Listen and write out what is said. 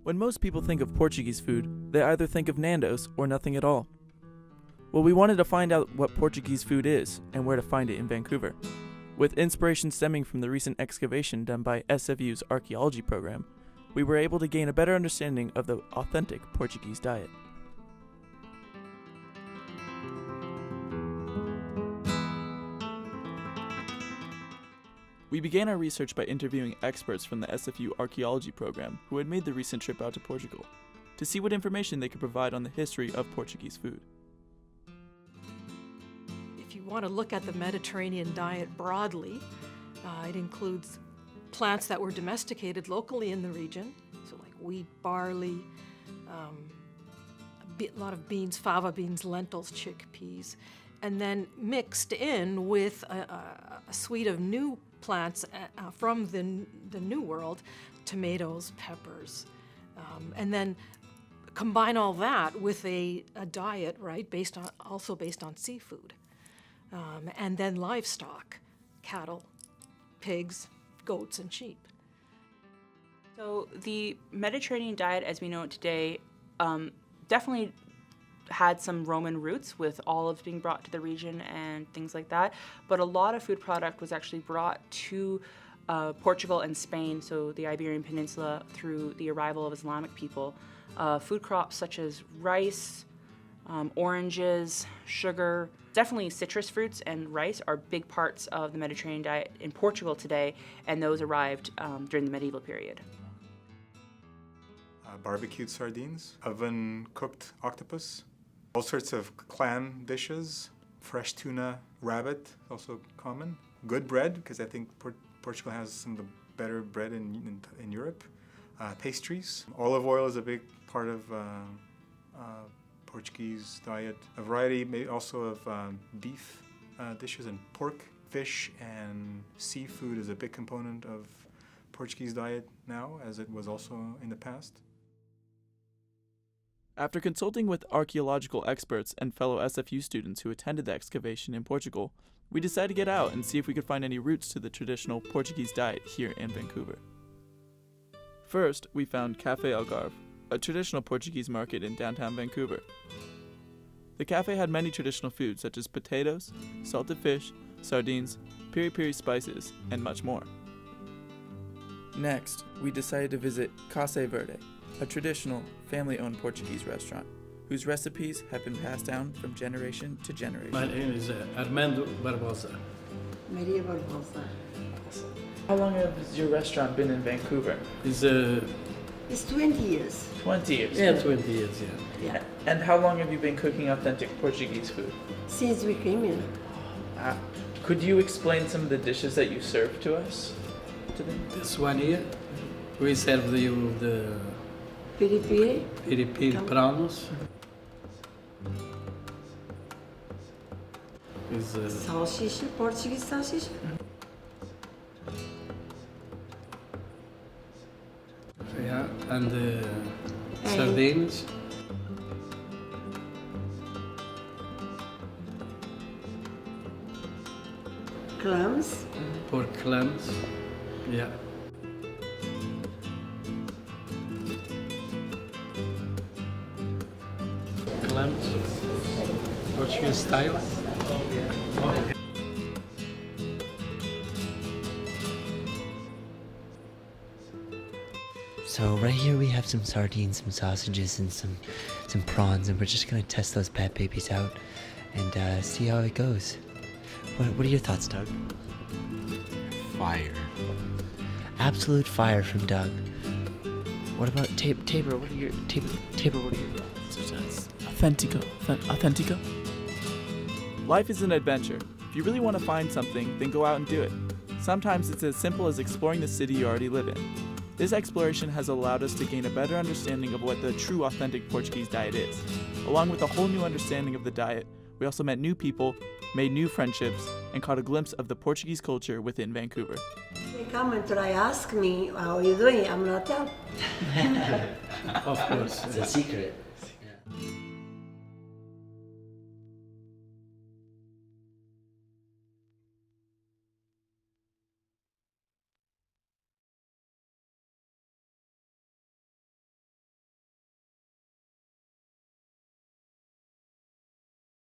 When most people think of Portuguese food, they either think of Nando's or nothing at all. Well, we wanted to find out what Portuguese food is and where to find it in Vancouver. With inspiration stemming from the recent excavation done by SFU's Archaeology program, we were able to gain a better understanding of the authentic Portuguese diet. We began our research by interviewing experts from the SFU Archaeology program who had made the recent trip out to Portugal, to see what information they could provide on the history of Portuguese food. If you want to look at the Mediterranean diet broadly, it includes plants that were domesticated locally in the region, so like wheat, barley, a lot of beans, fava beans, lentils, chickpeas, and then mixed in with a suite of new plants from the New World, tomatoes, peppers, and then combine all that with a diet, right, also based on seafood, and then livestock, cattle, pigs, goats, and sheep. So the Mediterranean diet as we know it today definitely had some Roman roots with olives being brought to the region and things like that, but a lot of food product was actually brought to Portugal and Spain, so the Iberian Peninsula, through the arrival of Islamic people. Food crops such as rice, oranges, sugar, definitely citrus fruits and rice are big parts of the Mediterranean diet in Portugal today, and those arrived during the medieval period. Barbecued sardines, oven-cooked octopus, all sorts of clam dishes, fresh tuna, rabbit, also common. Good bread, because I think Portugal has some of the better bread in Europe. Pastries. Olive oil is a big part of Portuguese diet. A variety also of beef dishes and pork, fish, and seafood is a big component of Portuguese diet now, as it was also in the past. After consulting with archaeological experts and fellow SFU students who attended the excavation in Portugal, we decided to get out and see if we could find any roots to the traditional Portuguese diet here in Vancouver. First, we found Café Algarve, a traditional Portuguese market in downtown Vancouver. The cafe had many traditional foods such as potatoes, salted fish, sardines, piri-piri spices, and much more. Next, we decided to visit Casa Verde, a traditional, family-owned Portuguese restaurant, whose recipes have been passed down from generation to generation. My name is Armando Barbosa. Maria Barbosa. How long has your restaurant been in Vancouver? It's 20 years. 20 years? Yeah, 20 years, yeah. Yeah. And how long have you been cooking authentic Portuguese food? Since we came in. Could you explain some of the dishes that you serve to us today? This one here, we serve you the Piripiri. piripiri prawns. Is Salsicha, Portuguese salsicha. yeah, and sardines. Clams. Pork clams. Yeah. Clams. Portuguese style. So right here we have some sardines, some sausages, and some prawns, and we're just gonna test those bad babies out and see how it goes. What are your thoughts, Doug? Fire. Absolute fire from Doug. What about Tabor? What are your thoughts? Authentico. Life is an adventure. If you really want to find something, then go out and do it. Sometimes it's as simple as exploring the city you already live in. This exploration has allowed us to gain a better understanding of what the true authentic Portuguese diet is. Along with a whole new understanding of the diet, we also met new people, made new friendships, and caught a glimpse of the Portuguese culture within Vancouver. They come and try ask me, how are you doing? I'm not telling. Of course. It's a secret. Yeah.